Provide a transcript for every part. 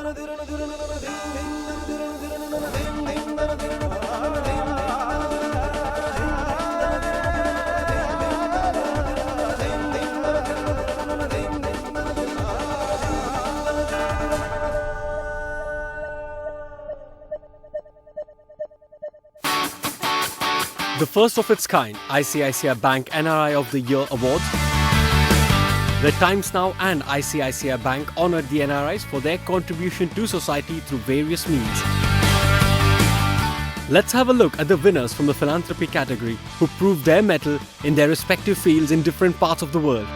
The first of its kind ICICI Bank NRI of the Year Award. The Times Now and ICICI Bank honoured the NRIs for their contribution to society through various means. Let's have a look at the winners from the philanthropy category who proved their mettle in their respective fields in different parts of the world.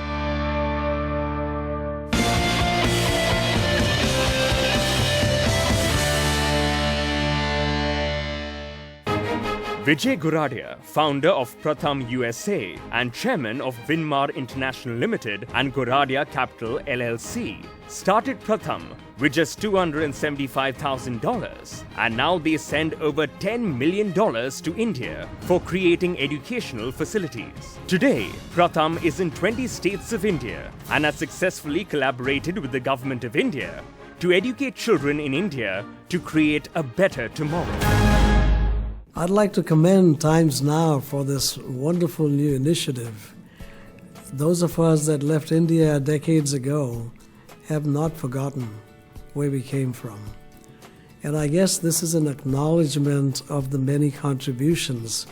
Vijay Goradia, founder of Pratham USA and chairman of Winmar International Limited and Goradia Capital LLC, started Pratham with just $275,000, and now they send over $10 million to India for creating educational facilities. Today, Pratham is in 20 states of India and has successfully collaborated with the Government of India to educate children in India to create a better tomorrow. I'd like to commend Times Now for this wonderful new initiative. Those of us that left India decades ago have not forgotten where we came from. And I guess this is an acknowledgement of the many contributions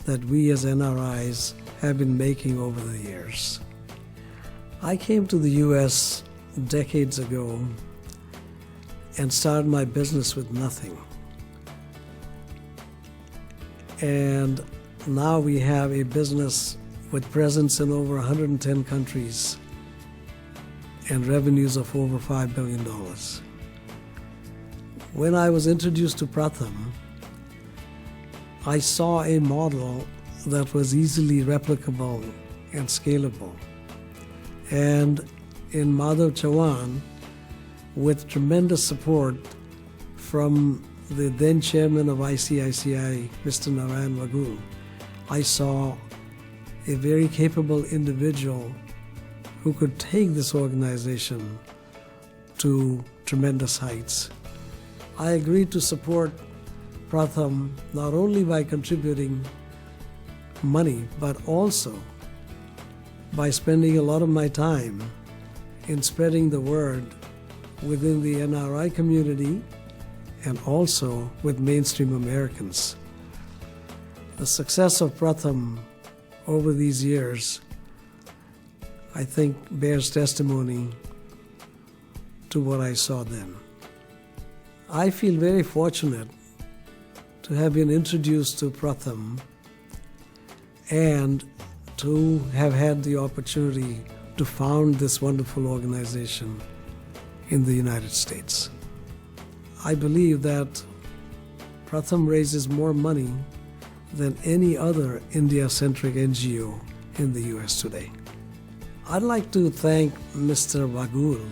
that we as NRIs have been making over the years. I came to the US decades ago and started my business with nothing. And now we have a business with presence in over 110 countries and revenues of over $5 billion. When I was introduced to Pratham, I saw a model that was easily replicable and scalable. And in Madhav Chavan, with tremendous support from the then chairman of ICICI, Mr. Narayan Vagul, I saw a very capable individual who could take this organization to tremendous heights. I agreed to support Pratham not only by contributing money, but also by spending a lot of my time in spreading the word within the NRI community and also with mainstream Americans. The success of Pratham over these years, I think, bears testimony to what I saw then. I feel very fortunate to have been introduced to Pratham and to have had the opportunity to found this wonderful organization in the United States. I believe that Pratham raises more money than any other India-centric NGO in the US today. I'd like to thank Mr. Vagul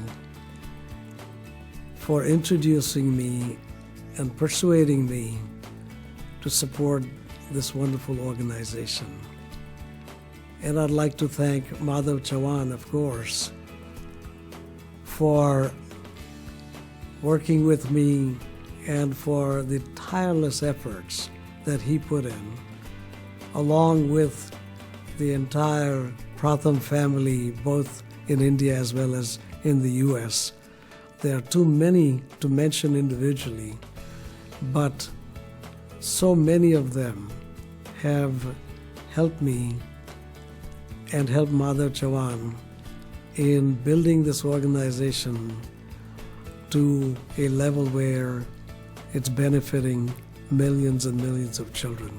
for introducing me and persuading me to support this wonderful organization. And I'd like to thank Madhav Chavan, of course, for working with me and for the tireless efforts that he put in, along with the entire Pratham family, both in India as well as in the US. There are too many to mention individually, but so many of them have helped me and helped Madhav Chavan in building this organization to a level where it's benefiting millions and millions of children.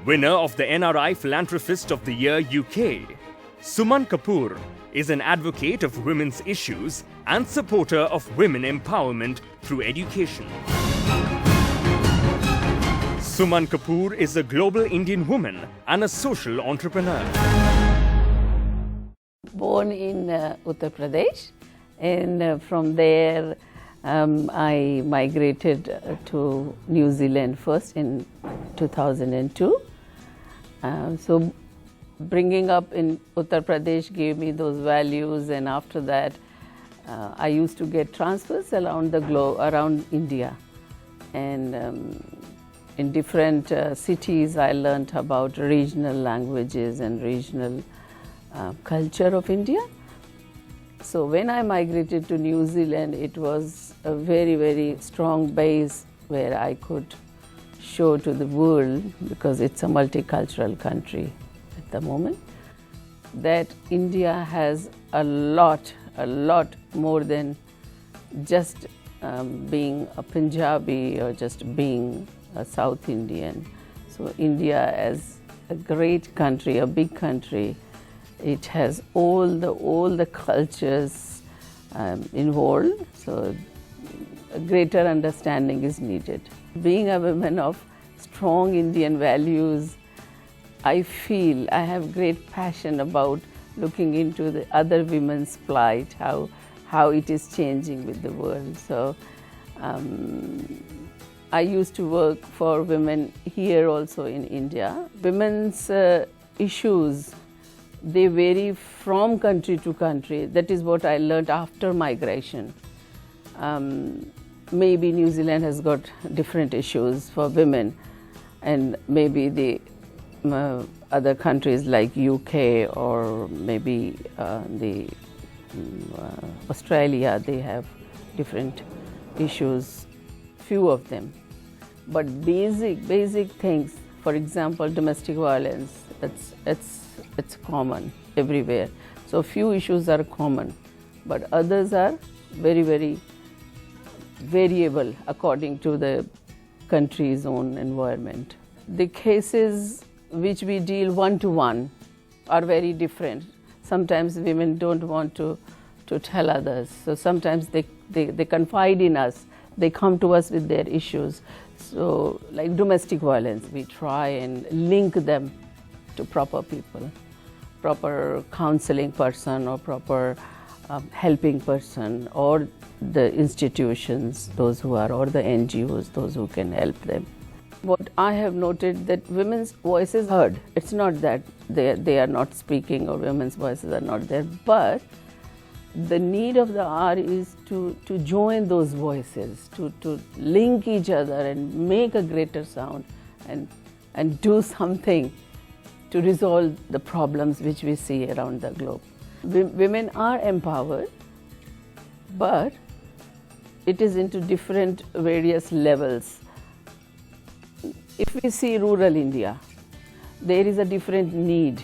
Winner of the NRI Philanthropist of the Year UK, Suman Kapoor is an advocate of women's issues and supporter of women empowerment through education. Suman Kapoor is a global Indian woman and a social entrepreneur. Born in Uttar Pradesh, and from there I migrated to New Zealand first in 2002. So bringing up in Uttar Pradesh gave me those values, and after that I used to get transfers around the globe, around India, and in different cities I learnt about regional languages and regional culture of India. So when I migrated to New Zealand, it was a very, very strong base where I could show to the world, because it's a multicultural country at the moment, that India has a lot more than just being a Punjabi or just being a South Indian. So India as a great country, a big country, it has all the cultures involved, so a greater understanding is needed. Being a woman of strong Indian values, I feel I have great passion about looking into the other women's plight, how it is changing with the world. So I used to work for women here also in India. Women's issues, they vary from country to country. That is what I learned after migration. Maybe New Zealand has got different issues for women, and maybe the other countries like UK or maybe Australia, they have different issues, few of them. But basic things, for example, domestic violence, it's common everywhere. So few issues are common, but others are very, very variable according to the country's own environment. The cases which we deal one-to-one are very different. Sometimes women don't want to tell others, so sometimes they confide in us, they come to us with their issues. So like domestic violence, we try and link them to proper people, proper counseling person or proper helping person, or the institutions, those who are, or the NGOs, those who can help them. What I have noted that women's voices heard. It's not that they are not speaking or women's voices are not there, but the need of the hour is to join those voices, to link each other and make a greater sound and do something to resolve the problems which we see around the globe. Women are empowered, but it is into different various levels. If we see rural India, there is a different need.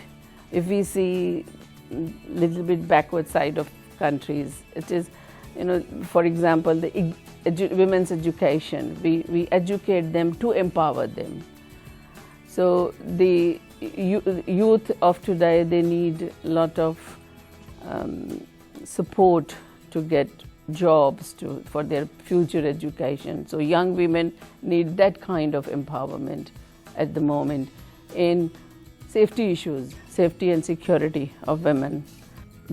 If we see little bit backward side of countries, it is, for example, the women's education. We educate them to empower them. So the youth of today, they need a lot of support to get jobs for their future education. So young women need that kind of empowerment at the moment. In safety issues, safety and security of women,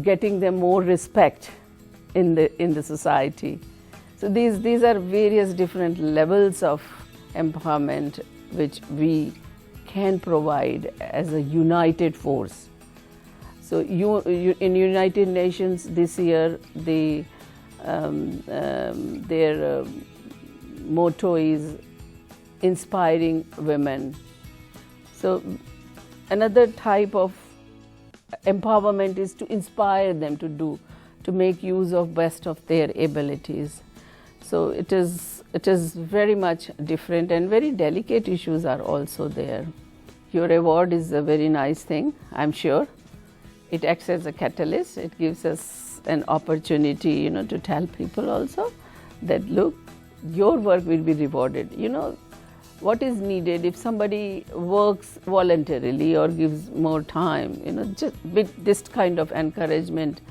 getting them more respect in the society. So these are various different levels of empowerment which we can provide as a united force. So in United Nations this year, their motto is inspiring women. So another type of empowerment is to inspire them to make use of best of their abilities. So it is very much different, and very delicate issues are also there. Your award is a very nice thing, I'm sure. It acts as a catalyst. It gives us an opportunity, to tell people also that, look, your work will be rewarded. What is needed if somebody works voluntarily or gives more time, just with this kind of encouragement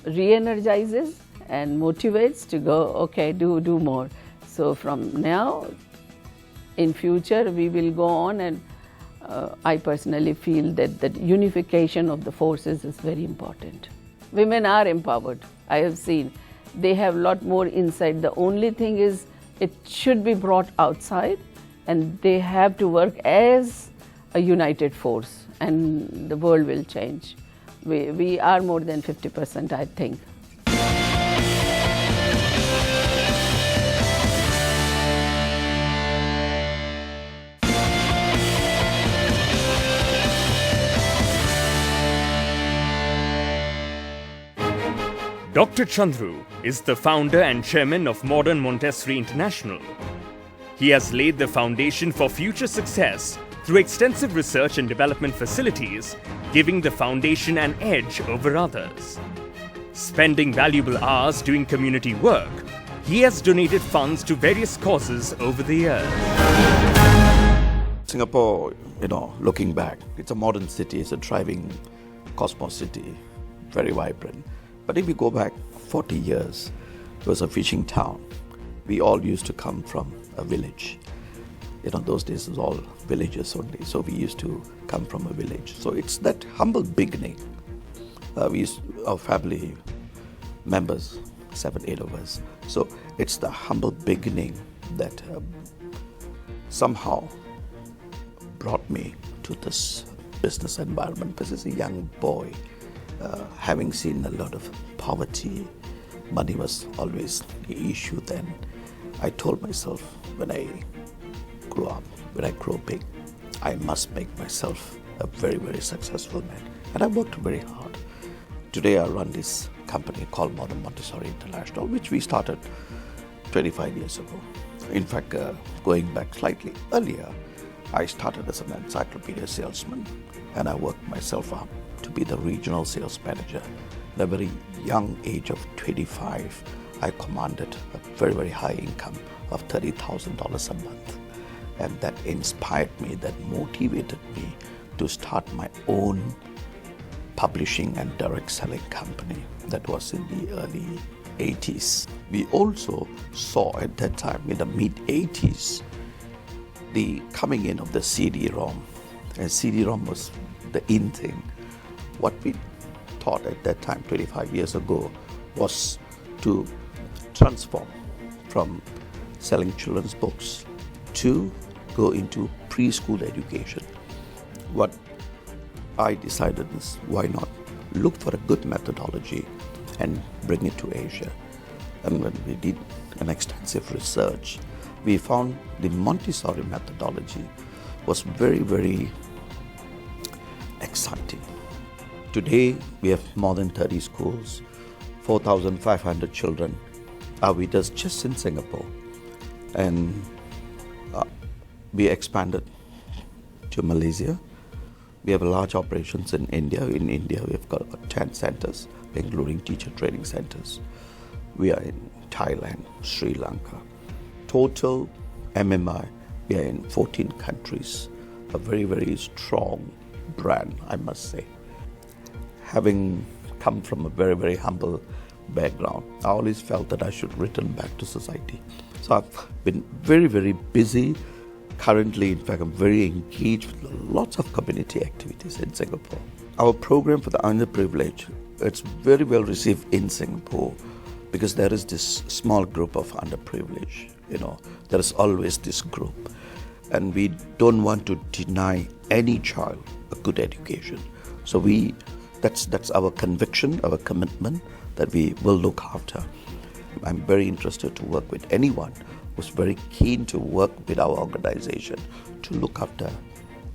re-energizes and motivates to go, okay, do more. So from now, in future, we will go on, and I personally feel that unification of the forces is very important. Women are empowered, I have seen. They have a lot more insight. The only thing is it should be brought outside, and they have to work as a united force. and the world will change. We are more than 50%, I think. Dr. Chandru is the founder and chairman of Modern Montessori International. He has laid the foundation for future success through extensive research and development facilities, giving the foundation an edge over others. Spending valuable hours doing community work, he has donated funds to various causes over the years. Singapore, looking back, it's a modern city, it's a thriving cosmos city, very vibrant. But if you go back 40 years, it was a fishing town. We all used to come from a village. Those days it was all villages only. So we used to come from a village. So it's that humble beginning. Our family members, 7, 8 of us. So it's the humble beginning that somehow brought me to this business environment. Because as a young boy, having seen a lot of poverty, money was always the issue then. I told myself when I grow up, when I grow big, I must make myself a very, very successful man. And I worked very hard. Today I run this company called Modern Montessori International, which we started 25 years ago. In fact, going back slightly earlier, I started as an encyclopedia salesman, and I worked myself up to be the regional sales manager. At a very young age of 25, I commanded a very, very high income of $30,000 a month. And that inspired me, that motivated me to start my own publishing and direct selling company. That was in the early 80s. We also saw at that time, in the mid-80s, the coming in of the CD-ROM. And CD-ROM was the in thing. What we thought at that time, 25 years ago, was to transform from selling children's books to go into preschool education. What I decided is, why not look for a good methodology and bring it to Asia? And when we did an extensive research, we found the Montessori methodology was very, very exciting. Today, we have more than 30 schools, 4,500 children are with us just in Singapore. And we expanded to Malaysia. We have large operations in India. In India, we've got about 10 centers, including teacher training centers. We are in Thailand, Sri Lanka. Total MMI, we are in 14 countries. A very, very strong brand, I must say. Having come from a very, very humble background, I always felt that I should return back to society. So I've been very, very busy. Currently, in fact, I'm very engaged with lots of community activities in Singapore. Our program for the underprivileged, it's very well received in Singapore because there is this small group of underprivileged. There is always this group. And we don't want to deny any child a good education. So that's our conviction, our commitment that we will look after. I'm very interested to work with anyone who's very keen to work with our organization to look after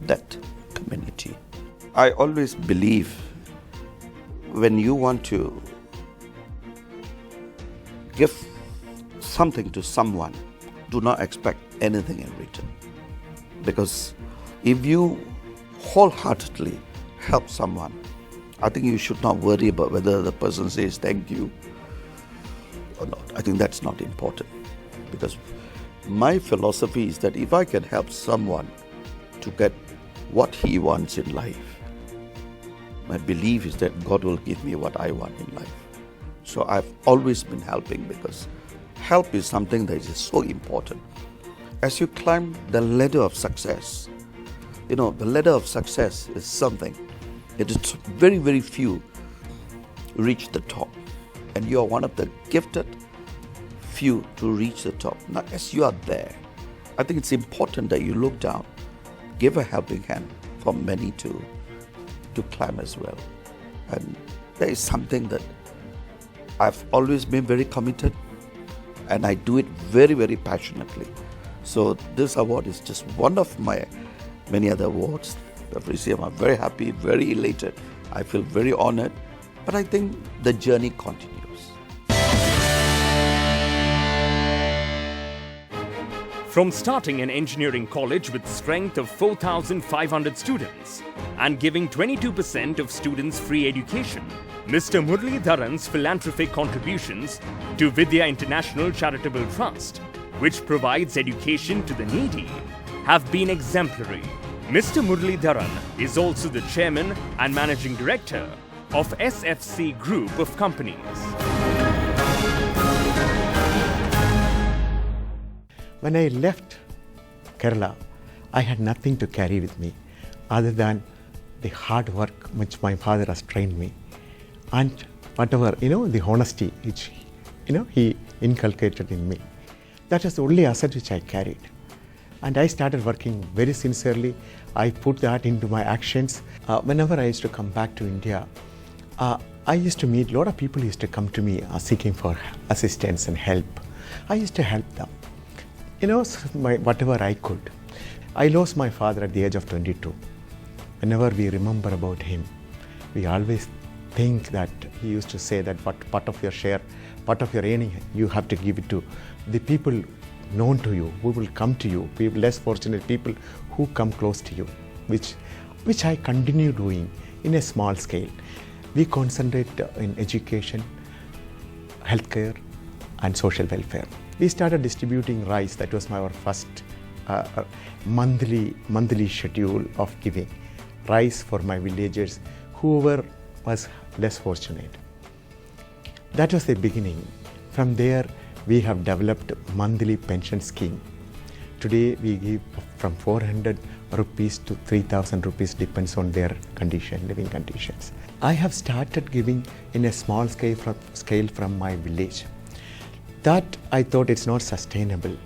that community. I always believe when you want to give something to someone, do not expect anything in return. Because if you wholeheartedly help someone, I think you should not worry about whether the person says thank you or not. I think that's not important. Because my philosophy is that if I can help someone to get what he wants in life, my belief is that God will give me what I want in life. So I've always been helping because help is something that is so important. As you climb the ladder of success, the ladder of success is something. It is very, very few reach the top. And you are one of the gifted few to reach the top. Now, as you are there, I think it's important that you look down, give a helping hand for many to to climb as well. And there is something that I've always been very committed, and I do it very, very passionately. So this award is just one of my many other awards I've received. I'm very happy, very elated. I feel very honored, but I think the journey continues. From starting an engineering college with strength of 4,500 students and giving 22% of students free education, Mr. Muralidharan's philanthropic contributions to Vidya International Charitable Trust, which provides education to the needy, have been exemplary. Mr. Muralidharan is also the chairman and managing director of SFC Group of Companies. When I left Kerala, I had nothing to carry with me other than the hard work which my father has trained me, and whatever, the honesty which, he inculcated in me. That was the only asset which I carried. And I started working very sincerely. I put that into my actions. Whenever I used to come back to India, I used to meet a lot of people used to come to me seeking for assistance and help. I used to help them. Whatever I could. I lost my father at the age of 22. Whenever we remember about him, we always think that he used to say that part of your share, part of your earning, you have to give it to the people known to you, who will come to you, people less fortunate people who come close to you, which I continue doing in a small scale. We concentrate in education, healthcare, and social welfare. We started distributing rice. That was our first monthly schedule of giving rice for my villagers, whoever was less fortunate. That was the beginning. From there, we have developed monthly pension scheme. Today, we give from 400 rupees to 3,000 rupees, depends on their condition, living conditions. I have started giving in a small scale from my village. That I thought it's not sustainable,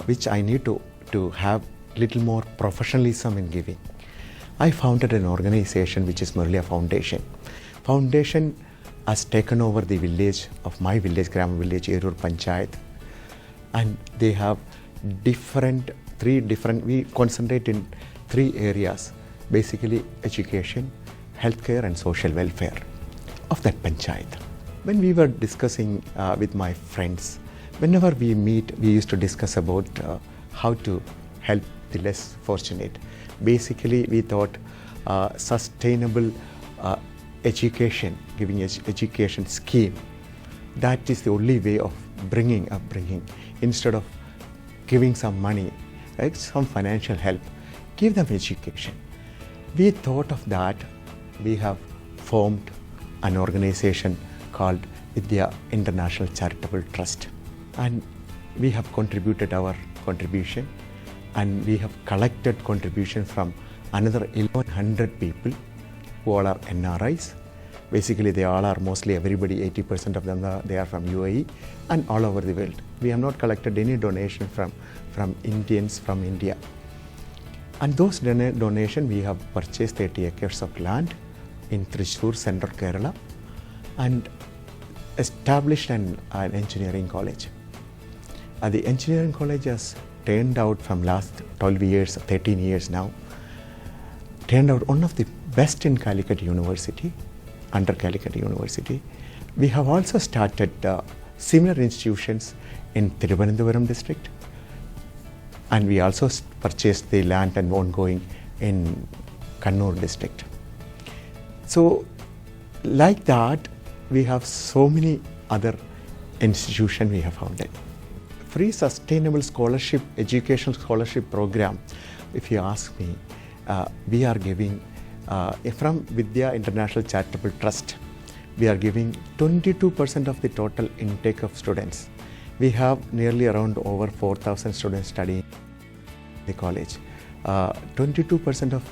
which I need to have little more professionalism in giving. I founded an organization which is Muraliya Foundation. Foundation has taken over the village of my village, Grama village, Erur Panchayat, and they have we concentrate in 3 areas, basically education, healthcare and social welfare of that panchayat. When we were discussing with my friends, whenever we meet, we used to discuss about how to help the less fortunate. Basically, we thought sustainable education, giving education scheme, that is the only way of bringing, instead of giving some money, right, some financial help, give them education. We thought of that. We have formed an organization called Vidya International Charitable Trust, and we have contributed our contribution, and we have collected contribution from another 1,100 people who all are NRIs. Basically, they all are mostly everybody, 80% of them they are from UAE and all over the world. We have not collected any donation from Indians from India. And those donation, we have purchased 30 acres of land in Thrissur, central Kerala, and established an engineering college. The engineering college has turned out from last 12 years, 13 years now, turned out one of the best in Calicut University, under Calicut University. We have also started similar institutions in Thiruvananthapuram district, and we also purchased the land and ongoing in Kannur district. So like that, we have so many other institutions we have founded. Free sustainable scholarship, educational scholarship program, if you ask me, we are giving from Vidya International Charitable Trust, we are giving 22% of the total intake of students. We have nearly around over 4,000 students studying the college. 22% of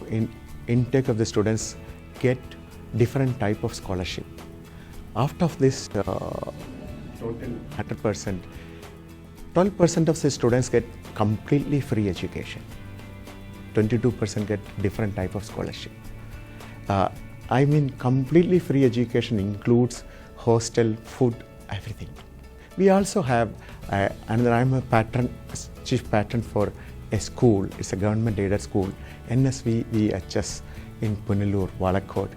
intake of the students get different type of scholarship. Out of this total 100%, 12% of the students get completely free education. 22% get different type of scholarship. I mean, completely free education includes hostel, food, everything. We also have I'm a chief patron for a school. It's a government aided school, NSV VHS in Punalur, Valakkod.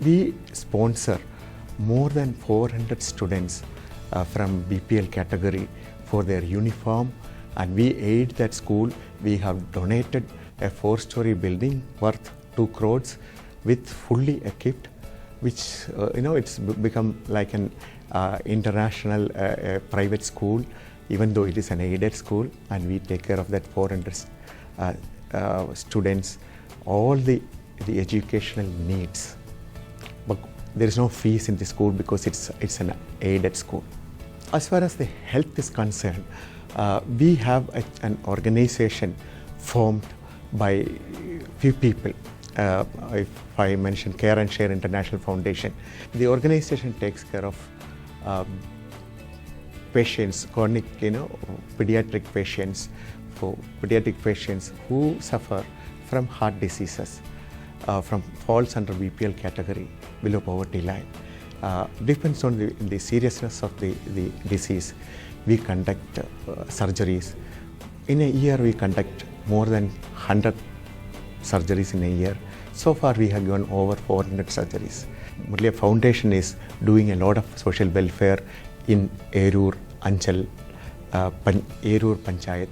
We sponsor more than 400 students from BPL category for their uniform, and we aid that school. We have donated a 4-story building worth 2 crores with fully equipped, which it's become like an international private school, even though it is an aided school, and we take care of that 400 students, all the educational needs. But there is no fees in the school because it's an aided school. As far as the health is concerned, we have an organization formed by few people. If I mention Care and Share International Foundation, the organization takes care of patients, chronic, pediatric patients, who suffer from heart diseases, falls under BPL category, below poverty line. Depends on the seriousness of the disease. We conduct surgeries. In a year, we conduct more than 100 surgeries in a year. So far, we have done over 400 surgeries. Muraliya Foundation is doing a lot of social welfare in Erur, Anchal, Erur Panchayat.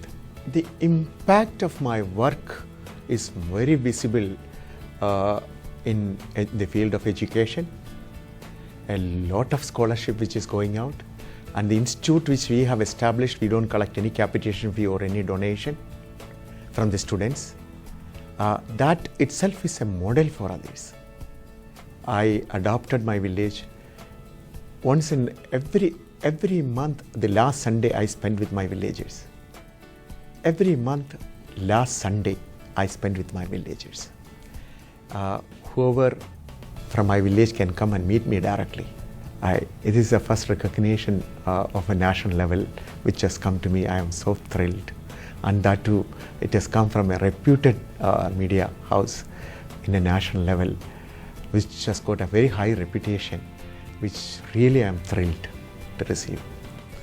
The impact of my work is very visible in the field of education. A lot of scholarship which is going out, and the institute which we have established, we don't collect any capitation fee or any donation from the students. That itself is a model for others. I adopted my village. Once in every month, the last Sunday I spend with my villagers. Every month, last Sunday, I spend with my villagers. Whoever from my village can come and meet me directly. It is the first recognition of a national level which has come to me. I am so thrilled. And that too, it has come from a reputed media house in a national level, which has got a very high reputation, which really I am thrilled to receive.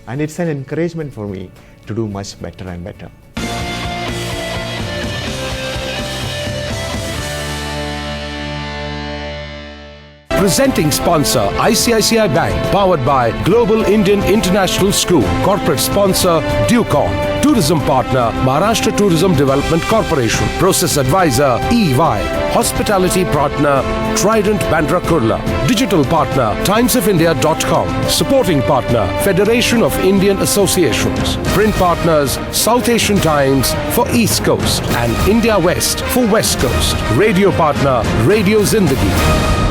And it's an encouragement for me to do much better and better. Presenting sponsor ICICI Bank, powered by Global Indian International School. Corporate sponsor Ducon. Tourism partner Maharashtra Tourism Development Corporation. Process advisor EY. Hospitality partner Trident Bandra Kurla. Digital partner timesofindia.com. Supporting partner Federation of Indian Associations. Print partners South Asian Times for East Coast and India West for West Coast. Radio partner Radio Zindagi.